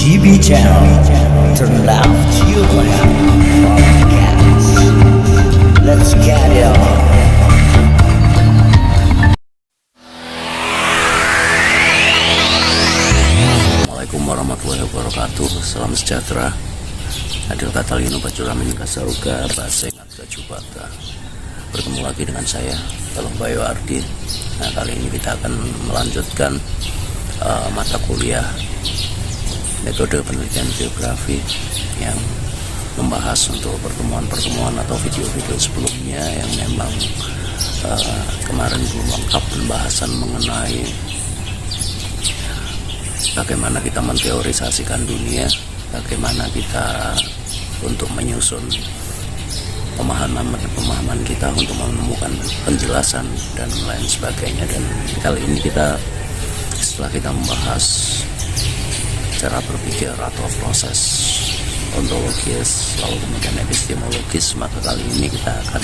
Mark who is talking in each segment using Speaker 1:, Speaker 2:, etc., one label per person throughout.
Speaker 1: GB channel, turn left to right podcast. Let's get it on.
Speaker 2: Assalamualaikum warahmatullahi wabarakatuh. Salam sejahtera. Adil kata lino bacuramin kasauga baseng kajubata. Bertemu lagi dengan saya, Tolong Bayo Ardi. Nah, kali ini kita akan melanjutkan mata kuliah metode penelitian geografi yang membahas untuk pertemuan-pertemuan atau video-video sebelumnya yang memang kemarin belum lengkap pembahasan mengenai bagaimana kita menteorisasikan dunia, bagaimana kita untuk menyusun pemahaman kita untuk menemukan penjelasan dan lain sebagainya. Dan kali ini kita setelah kita membahas cara berpikir atau proses ontologis lalu kemudian epistemologis, maka kali ini kita akan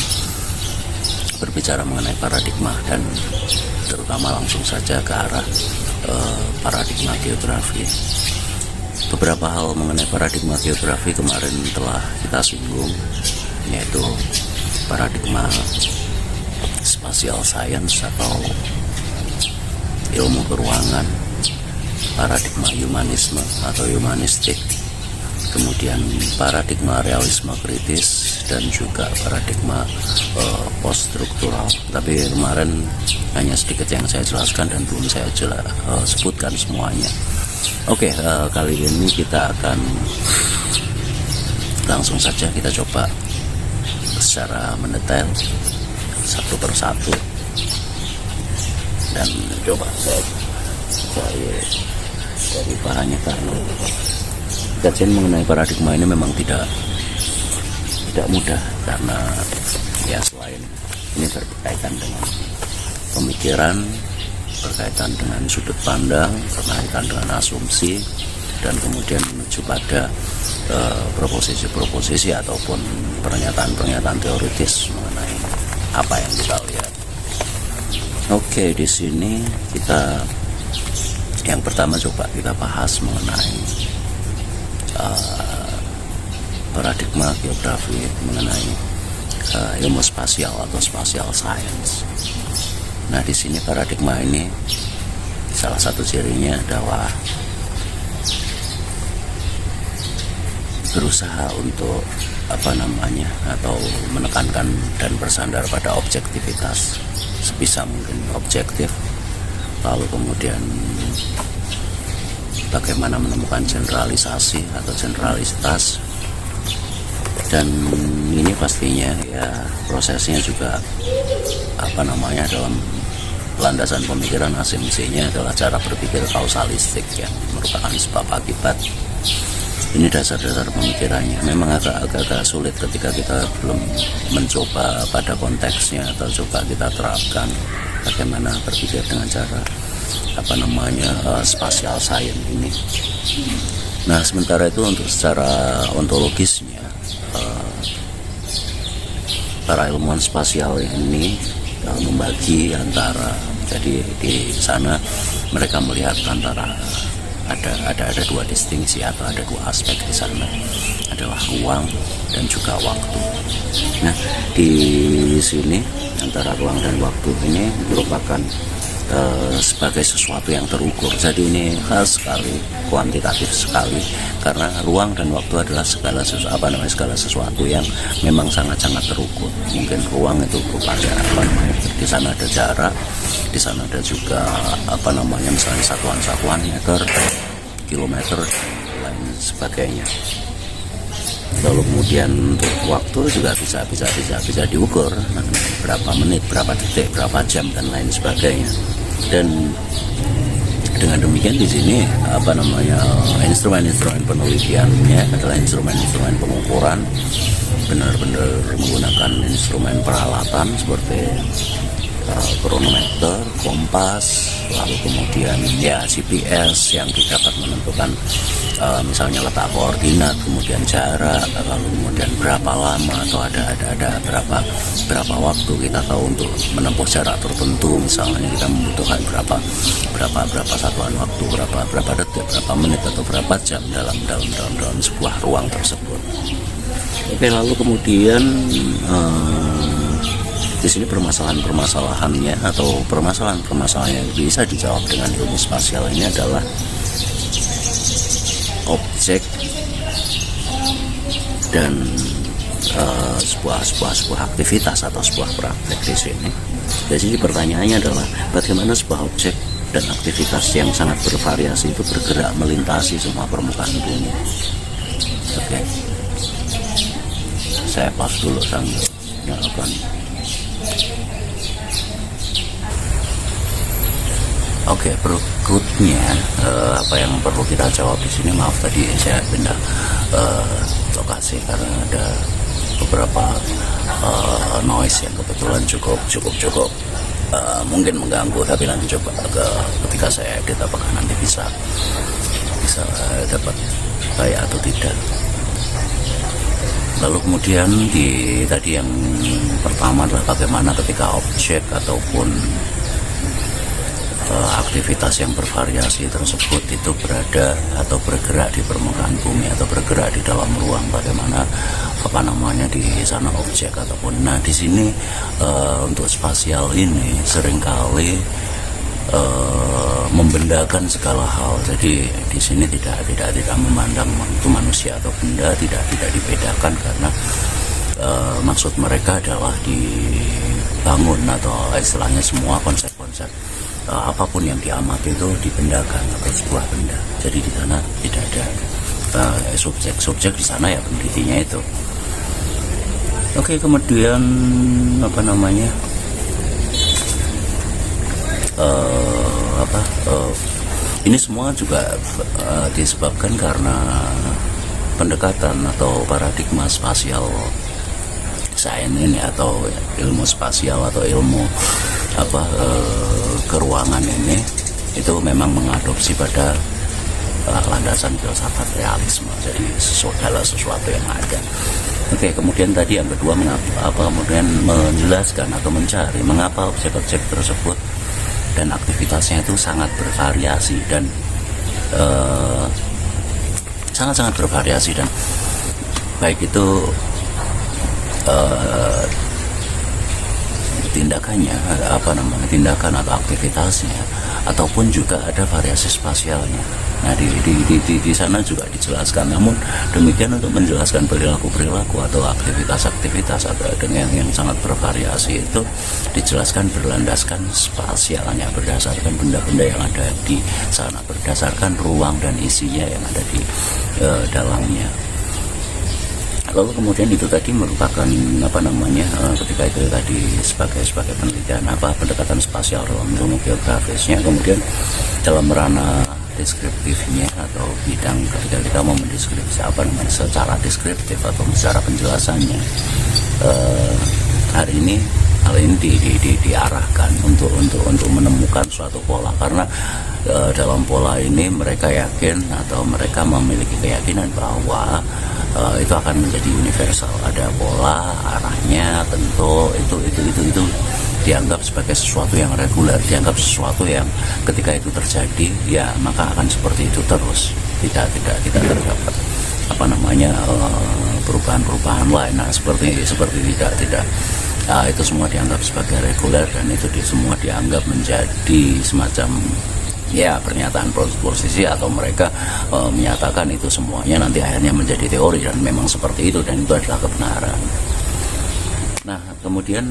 Speaker 2: berbicara mengenai paradigma dan terutama langsung saja ke arah paradigma geografi. Beberapa hal mengenai paradigma geografi kemarin telah kita singgung, yaitu paradigma spatial science atau ilmu keruangan, paradigma humanisme atau humanistik, kemudian paradigma realisme kritis, dan juga paradigma poststruktural. Tapi kemarin hanya sedikit yang saya jelaskan dan belum saya sebutkan semuanya. Oke, kali ini kita akan langsung saja kita coba secara mendetail satu persatu, dan coba saya dari bahannya, karena kajian mengenai paradigma ini memang tidak mudah, karena ya selain ini berkaitan dengan pemikiran, berkaitan dengan sudut pandang, berkaitan dengan asumsi, dan kemudian menuju pada proposisi-proposisi ataupun pernyataan-pernyataan teoritis mengenai apa yang kita lihat. Oke, di sini kita yang pertama coba kita bahas mengenai paradigma geografi, mengenai ilmu spasial atau spatial science. Nah, di sini paradigma ini salah satu cirinya adalah berusaha untuk atau menekankan dan bersandar pada objektivitas, sebisa mungkin objektif, lalu kemudian bagaimana menemukan generalisasi atau generalitas. Dan ini pastinya ya prosesnya juga dalam landasan pemikiran asumsinya adalah cara berpikir kausalistik yang merupakan sebab akibat. Ini dasar-dasar pemikirannya. Memang agak sulit ketika kita belum mencoba pada konteksnya atau coba kita terapkan bagaimana berpikir dengan cara spatial science ini. Nah, sementara itu untuk secara ontologisnya, para ilmuwan spasial ini membagi antara, jadi di sana mereka melihat antara ada dua distingsi atau ada dua aspek di sana, adalah ruang dan juga waktu. Nah, di sini antara ruang dan waktu ini merupakan sebagai sesuatu yang terukur. Jadi ini khas sekali, kuantitatif sekali, karena ruang dan waktu adalah segala sesuatu yang memang sangat-sangat terukur. Mungkin ruang itu berupa di sana ada jarak, di sana ada juga misalnya satuan-satuan meter, kilometer, dan lain sebagainya. Lalu kemudian untuk waktu juga bisa diukur, berapa menit, berapa detik, berapa jam, dan lain sebagainya. Dan dengan demikian di sini instrumen-instrumen penelitiannya adalah instrumen-instrumen pengukuran, benar-benar menggunakan instrumen peralatan seperti kronometer, kompas, lalu kemudian ya GPS yang dapat menentukan misalnya letak koordinat, kemudian jarak, lalu kemudian berapa lama atau ada berapa waktu kita tahu untuk menempuh jarak tertentu, misalnya kita membutuhkan berapa satuan waktu, berapa detik, berapa menit atau berapa jam dalam sebuah ruang tersebut. Oke, lalu kemudian di sini permasalahan-permasalahannya atau permasalahan-permasalahan yang bisa dijawab dengan ilmu spasial ini adalah objek dan sebuah aktivitas atau sebuah praktek di sini. Jadi pertanyaannya adalah bagaimana sebuah objek dan aktivitas yang sangat bervariasi itu bergerak melintasi semua permukaan bumi. Oke, saya pause dulu sambil nyalakan. Oke, berikutnya apa yang perlu kita jawab di sini? Maaf tadi saya pindah lokasi karena ada beberapa noise yang kebetulan cukup mungkin mengganggu, tapi nanti coba ketika saya edit apakah nanti bisa dapat baik atau tidak. Lalu kemudian tadi yang pertama adalah bagaimana ketika objek ataupun aktivitas yang bervariasi tersebut itu berada atau bergerak di permukaan bumi atau bergerak di dalam ruang, bagaimana di sana objek ataupun. Nah, di sini untuk spasial ini seringkali membendakan segala hal. Jadi di sini tidak memandang itu manusia atau benda, tidak dibedakan karena maksud mereka adalah dibangun atau istilahnya semua konsep-konsep apapun yang diamati itu dibendakan atau sebuah benda. Jadi di sana tidak ada subjek di sana ya penelitinya itu. Oke, kemudian ini semua juga disebabkan karena pendekatan atau paradigma spasial sains ini atau ilmu spasial atau ilmu keruangan ini itu memang mengadopsi pada landasan filsafat realisme. Jadi sesuatu yang ada. Oke, kemudian tadi yang kedua kemudian menjelaskan atau mencari mengapa objek-objek tersebut dan aktivitasnya itu sangat bervariasi dan sangat-sangat bervariasi, dan baik itu tindakan atau aktivitasnya ataupun juga ada variasi spasialnya. Nah, di sana juga dijelaskan. Namun demikian untuk menjelaskan perilaku atau aktivitas atau dengan yang sangat bervariasi itu dijelaskan berlandaskan spasialnya, berdasarkan benda-benda yang ada di sana, berdasarkan ruang dan isinya yang ada di dalamnya. Lalu kemudian itu tadi merupakan ketika itu tadi sebagai penelitian pendekatan spasial dalam ilmu geografisnya. Kemudian dalam ranah deskriptifnya atau bidang ketika kita mau mendeskripsi secara deskriptif atau secara penjelasannya, hari ini hal ini diarahkan untuk menemukan suatu pola, karena dalam pola ini mereka yakin atau mereka memiliki keyakinan bahwa itu akan menjadi universal. Ada pola, arahnya, bentuk, itu dianggap sebagai sesuatu yang reguler, dianggap sesuatu yang ketika itu terjadi ya maka akan seperti itu terus, tidak terdapat perubahan lain. Nah, seperti tidak itu semua dianggap sebagai reguler, dan itu semua dianggap menjadi semacam pernyataan posisi, atau mereka menyatakan itu semuanya nanti akhirnya menjadi teori, dan memang seperti itu, dan itu adalah kebenaran. Nah, kemudian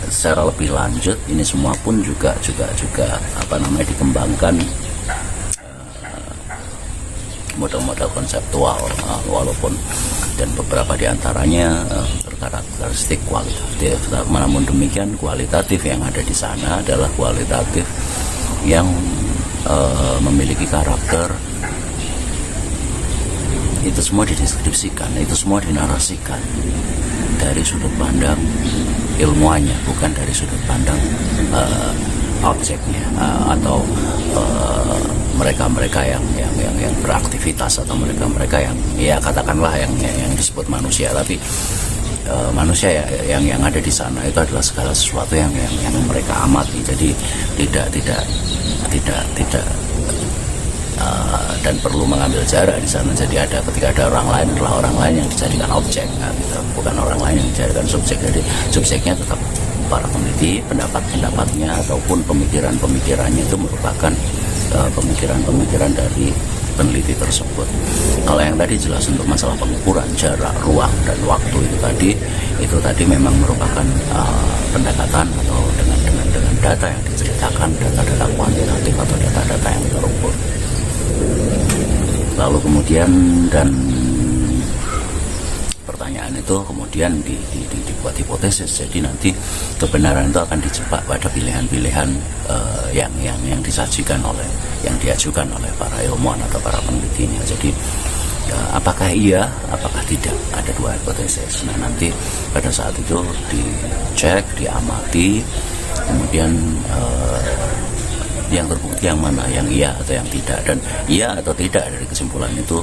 Speaker 2: secara lebih lanjut ini semua pun juga dikembangkan model-model konseptual, walaupun dan beberapa diantaranya berkarakteristik kualitatif. Namun demikian kualitatif yang ada di sana adalah kualitatif yang memiliki karakter, itu semua dideskripsikan, itu semua dinarasikan dari sudut pandang ilmuannya, bukan dari sudut pandang objeknya, atau mereka-mereka yang beraktivitas, atau mereka-mereka yang ya katakanlah yang disebut manusia, tapi manusia yang ada di sana itu adalah segala sesuatu yang mereka amati. Jadi tidak dan perlu mengambil jarak di sana. Jadi ketika ada orang lain, adalah orang lain yang dijadikan objek, gitu. Bukan orang lain yang dijadikan subjek. Jadi subjeknya tetap para peneliti, pendapat-pendapatnya ataupun pemikiran-pemikirannya itu merupakan pemikiran-pemikiran dari peneliti tersebut. Kalau yang tadi jelas untuk masalah pengukuran jarak, ruang, dan waktu itu tadi memang merupakan pendekatan atau dengan data yang diceritakan, data-data kuantitatif atau data-data yang terukur. Lalu kemudian dan pertanyaan itu kemudian dibuat hipotesis. Jadi nanti kebenaran itu akan dijebak pada pilihan-pilihan yang disajikan yang diajukan oleh para ilmuwan atau para penelitinya. Jadi apakah iya, apakah tidak, ada dua hipotesis. Nah, nanti pada saat itu dicek, diamati, kemudian yang terbukti yang mana, yang iya atau yang tidak. Dan iya atau tidak dari kesimpulan itu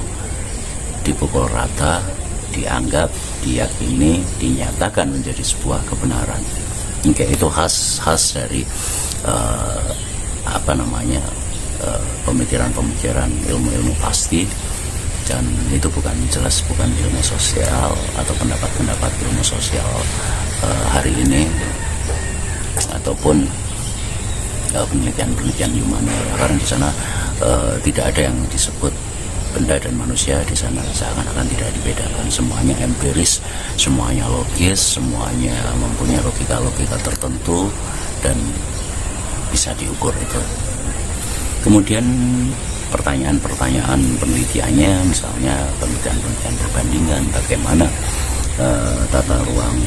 Speaker 2: dipukul rata, dianggap, diyakini, dinyatakan menjadi sebuah kebenaran. Oke, itu khas dari pemikiran-pemikiran ilmu-ilmu pasti. Dan itu bukan ilmu sosial atau pendapat-pendapat ilmu sosial hari ini, ataupun penelitian humaniora, karena di sana tidak ada yang disebut benda dan manusia. Di sana seakan-akan tidak dibedakan, semuanya empiris, semuanya logis, semuanya mempunyai logika tertentu dan bisa diukur itu. Kemudian pertanyaan-pertanyaan penelitiannya, misalnya penelitian perbandingan, bagaimana tata ruang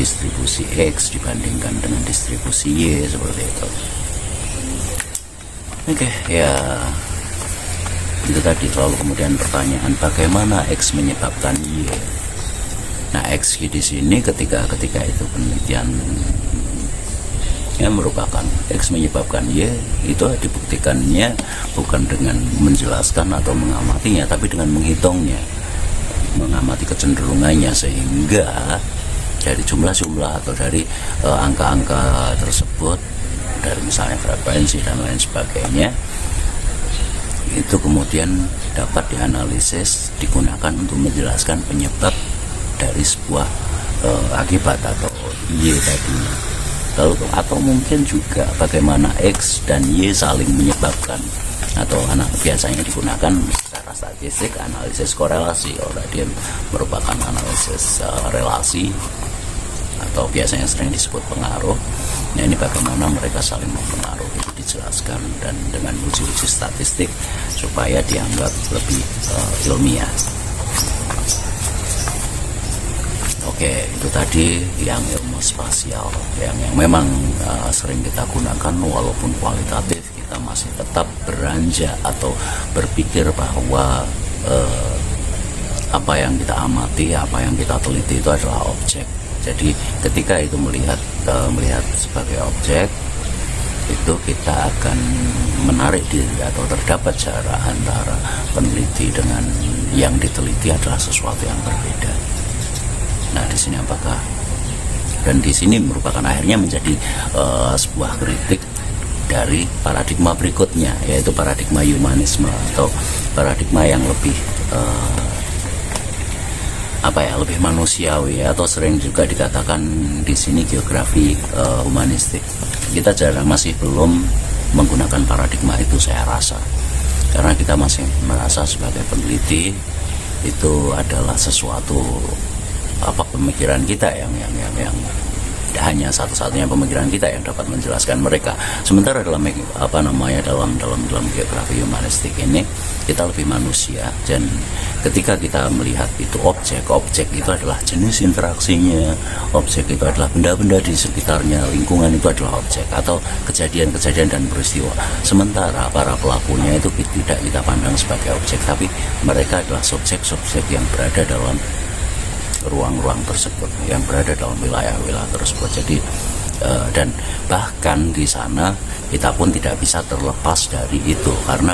Speaker 2: distribusi X dibandingkan dengan distribusi Y, seperti itu. Oke, ya itu tadi. Lalu kemudian pertanyaan, bagaimana X menyebabkan Y? Nah, X di sini ketika itu penelitian merupakan X menyebabkan Y, itu dibuktikannya bukan dengan menjelaskan atau mengamatinya, tapi dengan menghitungnya, mengamati kecenderungannya, sehingga dari jumlah-jumlah atau dari angka-angka tersebut, dari misalnya frekuensi dan lain sebagainya, itu kemudian dapat dianalisis, digunakan untuk menjelaskan penyebab dari sebuah akibat atau Y tadi. Lalu atau mungkin juga bagaimana X dan Y saling menyebabkan, atau biasanya digunakan secara statistik, analisis korelasi. Kalau tadi merupakan analisis relasi, atau biasanya sering disebut pengaruh. Nah, ini bagaimana mereka saling mempengaruhi itu dijelaskan, dan dengan uji-uji statistik supaya dianggap lebih ilmiah. Oke, itu tadi yang ilmu spasial yang memang sering kita gunakan, walaupun kualitatif kita masih tetap beranjak atau berpikir bahwa apa yang kita amati, apa yang kita teliti itu adalah objek. Jadi ketika itu melihat sebagai objek, itu kita akan menarik diri atau terdapat jarak antara peneliti dengan yang diteliti adalah sesuatu yang berbeda. Nah, di sini dan di sini merupakan akhirnya menjadi sebuah kritik dari paradigma berikutnya, yaitu paradigma humanisme atau paradigma yang lebih lebih manusiawi, atau sering juga dikatakan di sini geografi humanistik. Kita masih belum menggunakan paradigma itu, saya rasa, karena kita masih merasa sebagai peneliti itu adalah sesuatu pemikiran kita yang hanya satu-satunya pemikiran kita yang dapat menjelaskan mereka. Sementara dalam dalam geografi humanistik ini kita lebih manusia, dan ketika kita melihat itu objek itu adalah jenis interaksinya, objek itu adalah benda-benda di sekitarnya, lingkungan itu adalah objek, atau kejadian-kejadian dan peristiwa. Sementara para pelakunya itu tidak kita pandang sebagai objek, tapi mereka adalah subjek-subjek yang berada dalam ruang-ruang tersebut yang berada dalam wilayah-wilayah tersebut. Jadi dan bahkan di sana kita pun tidak bisa terlepas dari itu, karena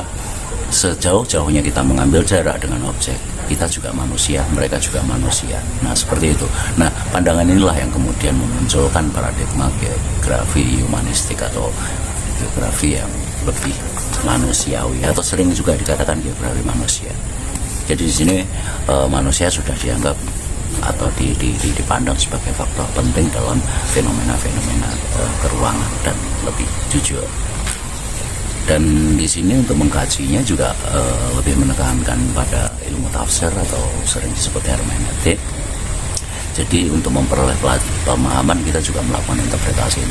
Speaker 2: sejauh-jauhnya kita mengambil jarak dengan objek, kita juga manusia, mereka juga manusia. Nah seperti itu. Nah pandangan inilah yang kemudian memunculkan paradigma geografi humanistik atau geografi yang lebih manusiawi, atau sering juga dikatakan geografi manusia. Jadi di sini manusia sudah dianggap atau dipandang sebagai faktor penting dalam fenomena-fenomena keruangan dan lebih jujur. Dan di sini untuk mengkajinya juga lebih menekankan pada ilmu tafsir atau sering disebut hermeneutik. Jadi untuk memperoleh pemahaman kita juga melakukan interpretasi,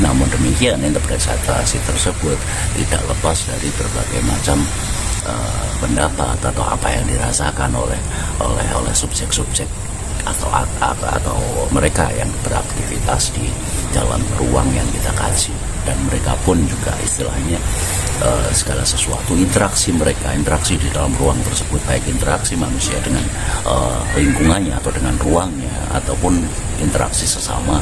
Speaker 2: namun demikian interpretasi tersebut tidak lepas dari berbagai macam pendapat atau apa yang dirasakan oleh subjek-subjek atau mereka yang beraktivitas di dalam ruang yang kita kaji. Dan mereka pun juga istilahnya segala sesuatu interaksi di dalam ruang tersebut, baik interaksi manusia dengan lingkungannya atau dengan ruangnya, ataupun interaksi sesama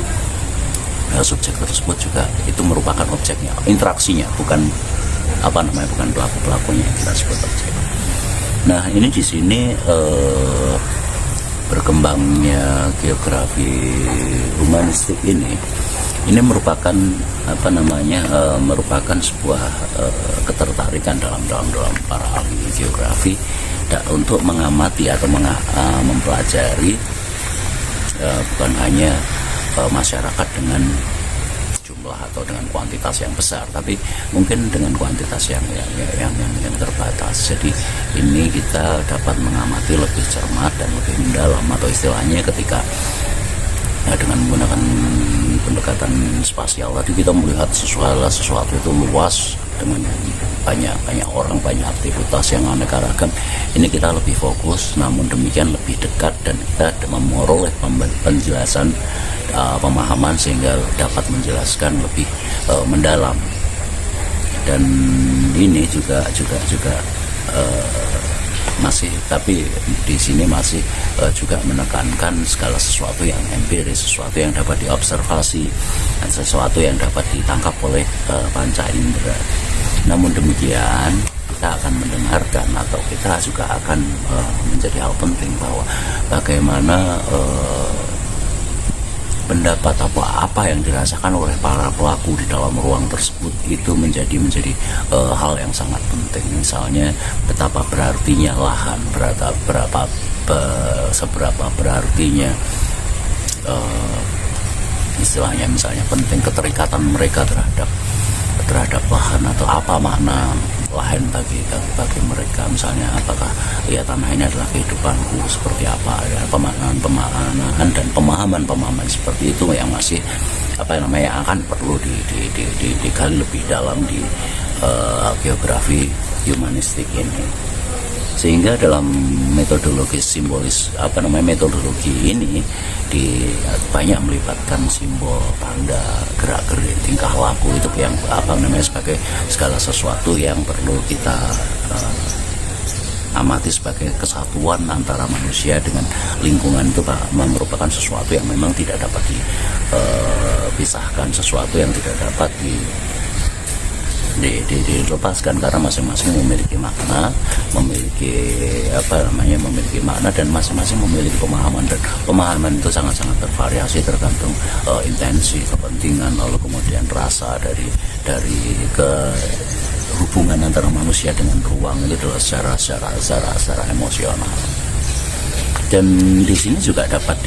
Speaker 2: subjek tersebut juga itu merupakan objeknya, interaksinya, bukan bukan pelaku-pelakunya yang kita sebut objek. Nah ini di sini berkembangnya geografi humanistik ini merupakan merupakan sebuah ketertarikan dalam para ahli geografi untuk mengamati atau mempelajari bukan hanya masyarakat dengan jumlah atau dengan kuantitas yang besar, tapi mungkin dengan kuantitas yang terbatas. Jadi ini kita dapat mengamati lebih cermat dan lebih mendalam, atau istilahnya ketika dengan menggunakan pendekatan spasial tadi kita melihat sesuatu itu luas dengan banyak orang, banyak aktivitas yang aneka ragam. Ini kita lebih fokus, namun demikian lebih dekat, dan kita memperoleh penjelasan pemahaman sehingga dapat menjelaskan lebih mendalam. Dan ini juga masih, tapi di sini masih juga menekankan segala sesuatu yang empiris, sesuatu yang dapat diobservasi, dan sesuatu yang dapat ditangkap oleh panca indera. Namun demikian kita akan mendengarkan, atau kita juga akan menjadi hal penting bahwa bagaimana pendapat apa yang dirasakan oleh para pelaku di dalam ruang tersebut itu menjadi hal yang sangat penting. Misalnya betapa berartinya lahan, seberapa berartinya istilahnya misalnya penting keterikatan mereka terhadap lahan, atau apa makna lahan bagi mereka. Misalnya apakah ya tanah ini adalah kehidupanku, seperti apa ya, pemahaman dan pemahaman seperti itu yang masih akan perlu digali lebih dalam di geografi humanistik ini. Sehingga dalam metodologi simbolis metodologi ini banyak melibatkan simbol, tanda, gerak-gerik, tingkah laku itu yang sebagai segala sesuatu yang perlu kita amati sebagai kesatuan antara manusia dengan lingkungan. Itu merupakan sesuatu yang memang tidak dapat dipisahkan, sesuatu yang tidak dapat dilepaskan, karena masing-masing memiliki makna, memiliki makna, dan masing-masing memiliki pemahaman, dan pemahaman itu sangat-sangat bervariasi tergantung intensi, kepentingan, lalu kemudian rasa dari hubungan antara manusia dengan ruang itu adalah secara emosional. Dan di sini juga dapat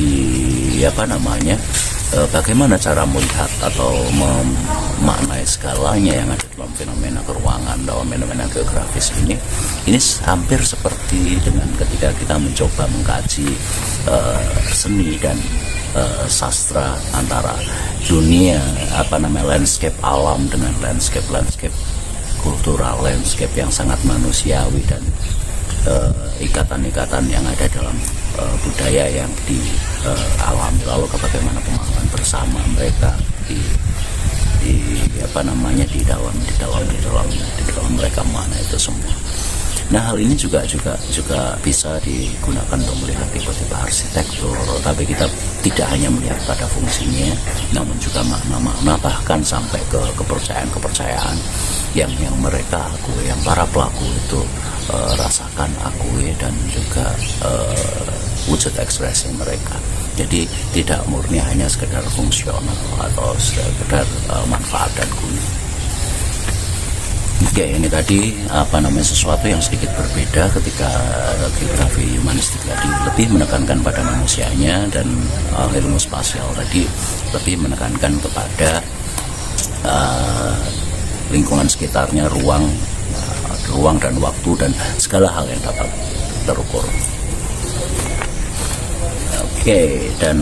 Speaker 2: bagaimana cara melihat atau memaknai skalanya yang ada dalam fenomena keruangan, dalam fenomena geografis ini hampir seperti dengan ketika kita mencoba mengkaji seni dan sastra antara dunia landscape alam dengan landscape kultural, landscape yang sangat manusiawi, dan ikatan-ikatan yang ada dalam budaya yang dialami, lalu bagaimana pemahaman bersama mereka di dalam mereka mana itu semua. Nah, hal ini juga bisa digunakan untuk melihat tipe-tipe arsitektur, tapi kita tidak hanya melihat pada fungsinya, namun juga makna-makna, bahkan sampai ke kepercayaan-kepercayaan yang mereka akui, yang para pelaku itu rasakan, akui, dan juga wujud ekspresi mereka. Jadi tidak murni hanya sekedar fungsional atau sekedar manfaat dan guna. Oke, ini tadi sesuatu yang sedikit berbeda ketika geografi humanistik tadi lebih menekankan pada manusianya, dan ilmu spasial tadi lebih menekankan kepada lingkungan sekitarnya, ruang dan waktu, dan segala hal yang dapat terukur. Oke, dan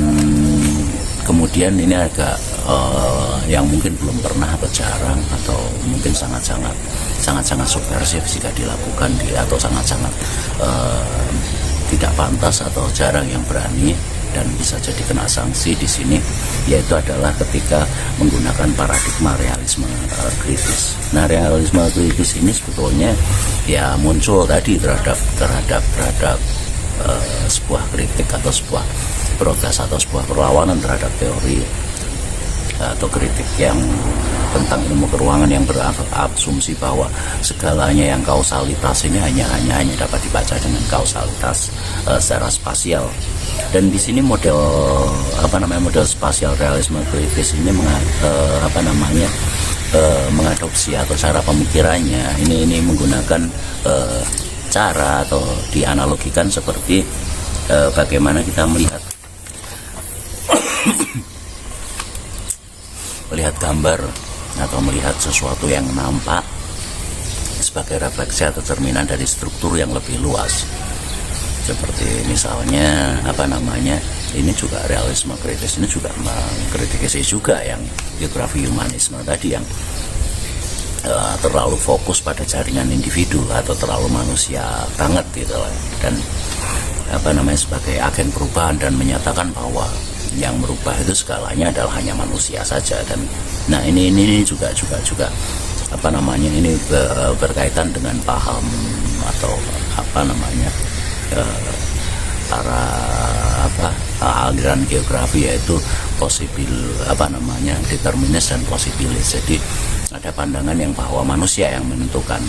Speaker 2: kemudian ini agak yang mungkin belum pernah atau jarang, atau mungkin sangat-sangat subversif jika dilakukan, atau sangat-sangat tidak pantas atau jarang yang berani dan bisa jadi kena sanksi di sini, yaitu adalah ketika menggunakan paradigma realisme kritis. Nah, realisme kritis ini sebetulnya ya muncul tadi terhadap sebuah kritik atau sebuah protes atau sebuah perlawanan terhadap teori atau kritik yang tentang ilmu keruangan yang berasumsi bahwa segalanya yang kausalitas ini hanya dapat dibaca dengan kausalitas secara spasial. Dan di sini model spasial realisme kritis ini mengadopsi atau cara pemikirannya ini menggunakan cara atau dianalogikan seperti bagaimana kita melihat gambar atau melihat sesuatu yang nampak sebagai refleksi atau cerminan dari struktur yang lebih luas. Seperti misalnya ini juga realisme kritis ini juga mengkritisi juga yang geografi humanisme tadi, yang terlalu fokus pada jaringan individu atau terlalu manusia banget gitu lah, dan sebagai agen perubahan, dan menyatakan bahwa yang merubah itu segalanya adalah hanya manusia saja. Dan nah ini juga ini berkaitan dengan paham atau para aliran geografi, yaitu determinis dan posibilis. Jadi ada pandangan yang bahwa manusia yang menentukan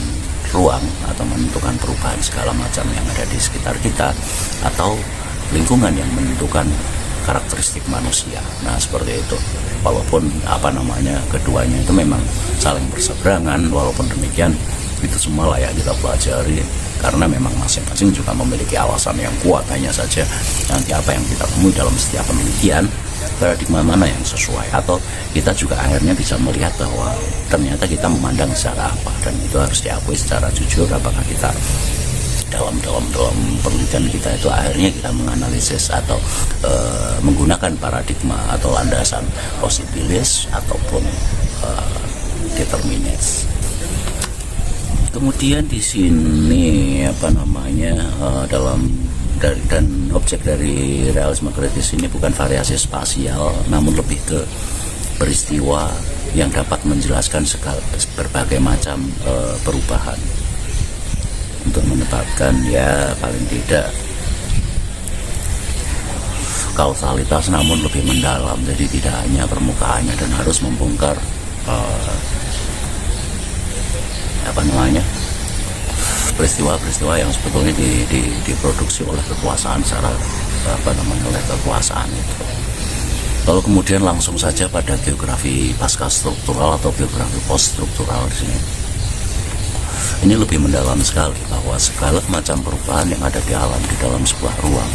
Speaker 2: ruang atau menentukan perubahan segala macam yang ada di sekitar kita, atau lingkungan yang menentukan karakteristik manusia. Nah, seperti itu. Walaupun keduanya itu memang saling berseberangan, walaupun demikian itu semua layak kita pelajari, karena memang masing-masing juga memiliki alasan yang kuat. Hanya saja nanti apa yang kita temui dalam setiap penelitian, paradigma mana yang sesuai, atau kita juga akhirnya bisa melihat bahwa ternyata kita memandang secara apa, dan itu harus diakui secara jujur. Apakah kita dalam penelitian kita itu akhirnya kita menganalisis atau menggunakan paradigma atau landasan posibilis ataupun determinis. Kemudian di sini dan objek dari realisme kritis ini bukan variasi spasial, namun lebih ke peristiwa yang dapat menjelaskan berbagai macam perubahan, untuk menetapkan ya paling tidak kausalitas, namun lebih mendalam. Jadi tidak hanya permukaannya, dan harus membongkar peristiwa-peristiwa yang sebetulnya diproduksi oleh kekuasaan secara oleh kekuasaan itu. Lalu kemudian langsung saja pada geografi pasca struktural atau geografi post struktural di sini. Ini lebih mendalam sekali, bahwa segala macam perubahan yang ada di alam, di dalam sebuah ruang,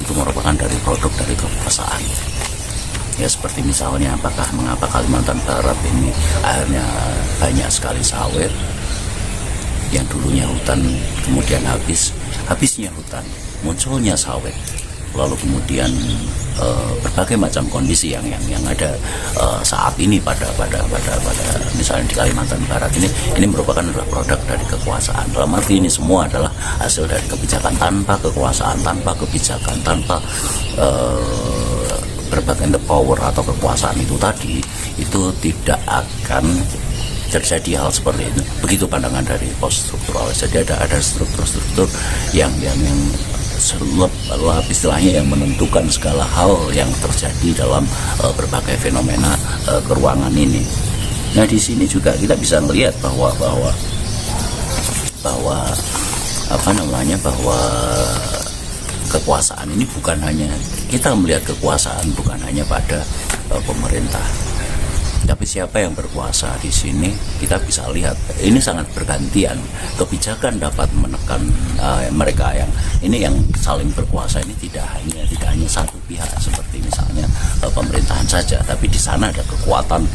Speaker 2: itu merupakan dari produk dari kekuasaan. Ya, seperti misalnya mengapa Kalimantan Barat ini akhirnya banyak sekali sawit, yang dulunya hutan kemudian habisnya hutan, munculnya sawit. Lalu kemudian berbagai macam kondisi yang ada saat ini pada misalnya di Kalimantan Barat ini merupakan produk dari kekuasaan. Dalam arti ini semua adalah hasil dari kebijakan. Tanpa kekuasaan, tanpa kebijakan, tanpa berbagai power atau kekuasaan itu tadi, itu tidak akan terjadi hal seperti itu. Begitu pandangan dari post struktural. Jadi ada struktur-struktur yang istilahnya yang menentukan segala hal yang terjadi dalam berbagai fenomena keruangan ini. Nah, di sini juga kita bisa melihat bahwa kekuasaan ini bukan hanya, kita melihat kekuasaan bukan hanya pada pemerintah, tapi siapa yang berkuasa di sini kita bisa lihat ini sangat bergantian. Kebijakan dapat menekan mereka yang saling berkuasa ini tidak hanya satu pihak seperti misalnya pemerintahan saja, tapi di sana ada kekuatan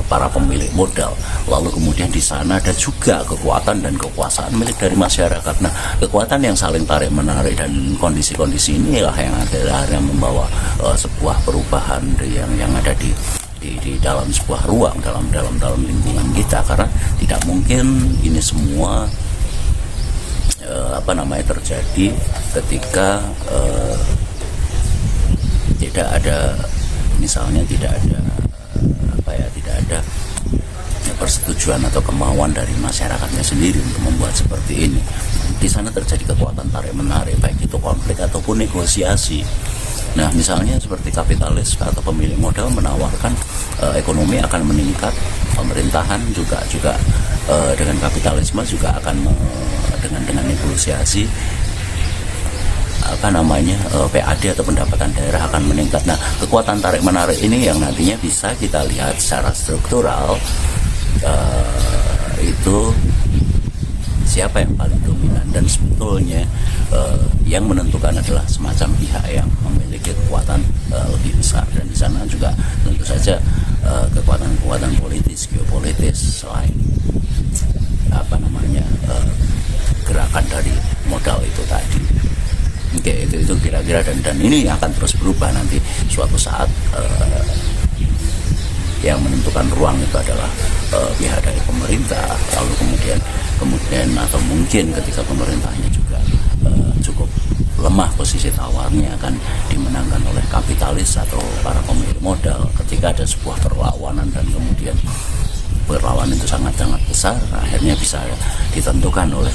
Speaker 2: para pemilik modal, lalu kemudian di sana ada juga kekuatan dan kekuasaan milik dari masyarakat. Nah, kekuatan yang saling tarik menarik dan kondisi-kondisi inilah yang membawa sebuah perubahan yang ada di dalam sebuah ruang, dalam lingkungan kita, karena tidak mungkin ini semua terjadi ketika tidak ada persetujuan atau kemauan dari masyarakatnya sendiri untuk membuat seperti ini. Di sana terjadi kekuatan tarik menarik, baik itu konflik ataupun negosiasi. Nah, misalnya seperti kapitalis atau pemilik modal menawarkan ekonomi akan meningkat, pemerintahan juga dengan kapitalisme juga akan dengan negosiasi PAD atau pendapatan daerah akan meningkat. Nah, kekuatan tarik menarik ini yang nantinya bisa kita lihat secara struktural, itu siapa yang paling dominan, dan sebetulnya yang menentukan adalah semacam pihak yang memiliki kekuatan lebih besar. Dan di sana juga tentu saja kekuatan politis, geopolitis, selain gerakan dari modal itu tadi. Oke, itu kira-kira, dan ini akan terus berubah nanti suatu saat. Yang menentukan ruang itu adalah pihak dari pemerintah, lalu kemudian atau mungkin ketika pemerintahnya juga cukup lemah posisi tawarnya, akan dimenangkan oleh kapitalis atau para pemilik modal. Ketika ada sebuah perlawanan dan kemudian perlawanan itu sangat-sangat besar, akhirnya bisa ditentukan oleh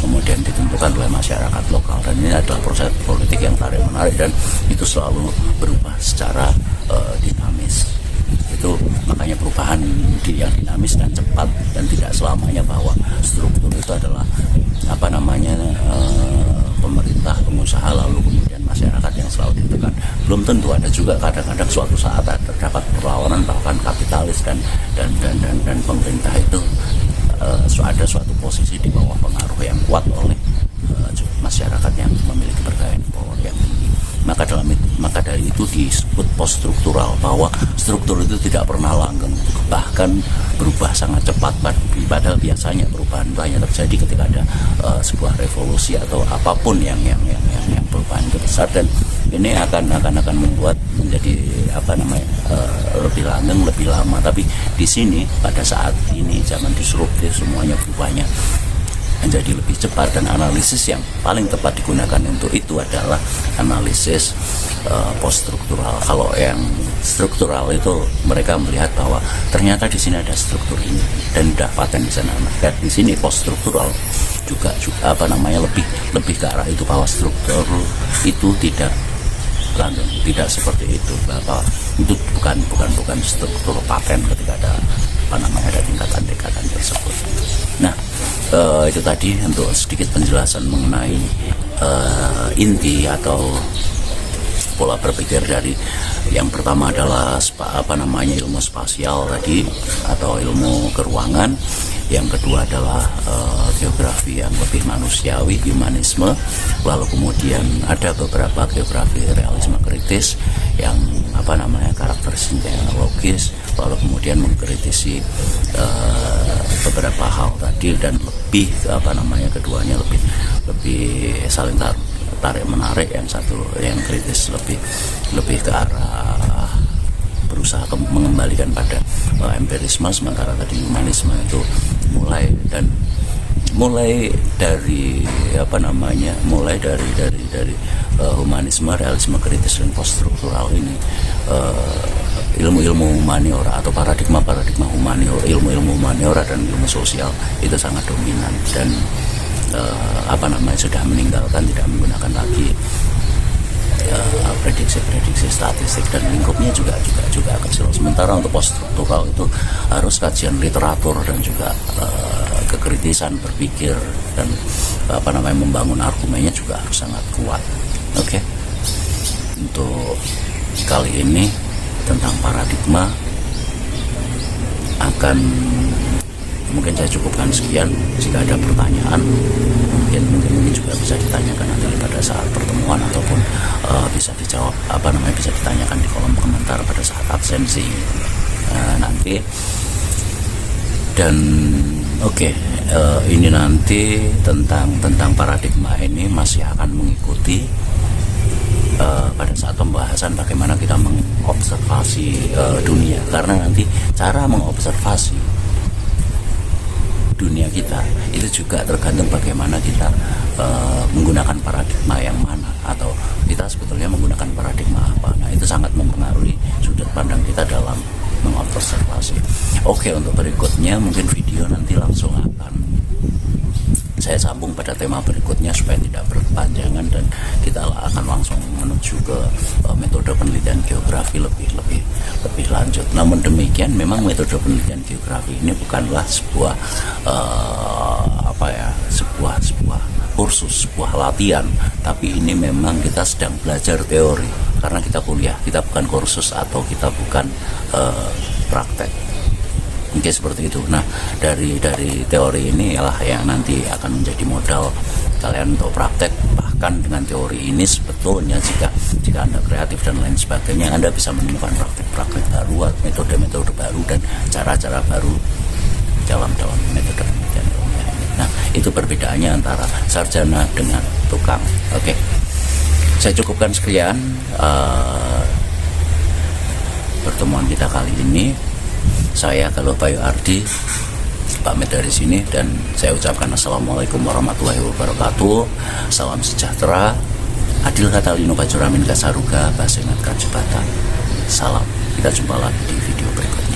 Speaker 2: masyarakat lokal. Dan ini adalah proses politik yang tarik menarik, dan itu selalu berubah secara dinamis. Itu makanya perubahan yang dinamis dan cepat, dan tidak selamanya bahwa struktur itu adalah pemerintah, pengusaha, lalu kemudian masyarakat yang selalu ditekan. Belum tentu, ada juga kadang-kadang suatu saat terdapat perlawanan, bahkan kapitalis dan pemerintah itu ada suatu posisi di bawah pengaruh yang kuat oleh masyarakat yang memiliki bergaya power yang tinggi. Maka dari itu disebut post struktural, bahwa struktur itu tidak pernah langgeng, bahkan berubah sangat cepat. Padahal biasanya perubahan itu hanya terjadi ketika ada sebuah revolusi atau apapun yang perubahan itu besar, dan ini akan membuat menjadi lebih langgeng, lebih lama. Tapi di sini pada saat ini zaman disruptif, semuanya berubahnya menjadi lebih cepat, dan analisis yang paling tepat digunakan untuk itu adalah analisis post struktural. Kalau yang struktural itu mereka melihat bahwa ternyata di sini ada struktur ini dan sudah paten di sana. Nah, di sini post struktural juga lebih ke arah itu, bahwa struktur itu tidak langgeng, tidak seperti itu, bahwa itu bukan struktur paten ketika ada tingkatan tersebut. Nah, itu tadi untuk sedikit penjelasan mengenai inti atau pola berpikir dari yang pertama adalah ilmu spasial tadi atau ilmu keruangan, yang kedua adalah geografi yang lebih manusiawi, humanisme, lalu kemudian ada beberapa geografi realisme kritis yang karakteristiknya logis, lalu kemudian mengkritisi beberapa hal tadi, dan lebih keduanya lebih saling tarik menarik. Yang satu yang kritis lebih ke arah berusaha mengembalikan pada empirisme, sementara tadi humanisme itu mulai dari humanisme, realisme kritis dan post struktural ini ilmu-ilmu humaniora atau paradigma-paradigma humaniora, ilmu-ilmu humaniora dan ilmu sosial itu sangat dominan dan sudah meninggalkan, tidak menggunakan lagi prediksi-prediksi statistik, dan lingkupnya juga kecil. Sementara untuk poststruktural itu harus kajian literatur dan juga kekritisan berpikir dan membangun argumennya juga harus sangat kuat. Oke. Untuk kali ini tentang paradigma mungkin saya cukupkan sekian. Jika ada pertanyaan mungkin juga bisa ditanyakan nanti pada saat pertemuan, ataupun bisa dijawab bisa ditanyakan di kolom komentar pada saat absensi nanti. Dan ini nanti tentang paradigma ini masih akan mengikuti pada saat pembahasan bagaimana kita mengobservasi dunia, karena nanti cara mengobservasi dunia kita itu juga tergantung bagaimana kita menggunakan paradigma yang mana, atau kita sebetulnya menggunakan paradigma apa. Nah, itu sangat mempengaruhi sudut pandang kita dalam mengobservasi. Untuk berikutnya mungkin video nanti langsung akan saya sambung pada tema berikutnya supaya tidak berkepanjangan, dan kita akan langsung menuju ke metode penelitian geografi lebih lanjut. Namun demikian, memang metode penelitian geografi ini bukanlah sebuah sebuah kursus, sebuah latihan, tapi ini memang kita sedang belajar teori, karena kita kuliah, kita bukan kursus atau kita bukan praktek. Mungkin seperti itu. Nah, dari teori ini ialah yang nanti akan menjadi modal kalian untuk praktek. Bahkan dengan teori ini sebetulnya jika Anda kreatif dan lain sebagainya, Anda bisa menemukan praktek-praktek baru, metode-metode baru, dan cara-cara baru dalam metode penelitian ilmiah ini. Nah, itu perbedaannya antara sarjana dengan tukang. Oke. Saya cukupkan sekian pertemuan kita kali ini. Saya Galuh Bayu Ardi pamit dari sini, dan saya ucapkan assalamualaikum warahmatullahi wabarakatuh. Salam sejahtera. Adil kata Lino Bajuramin Kasaruga Basengat Kajibata. Salam. Kita jumpa lagi di video berikutnya.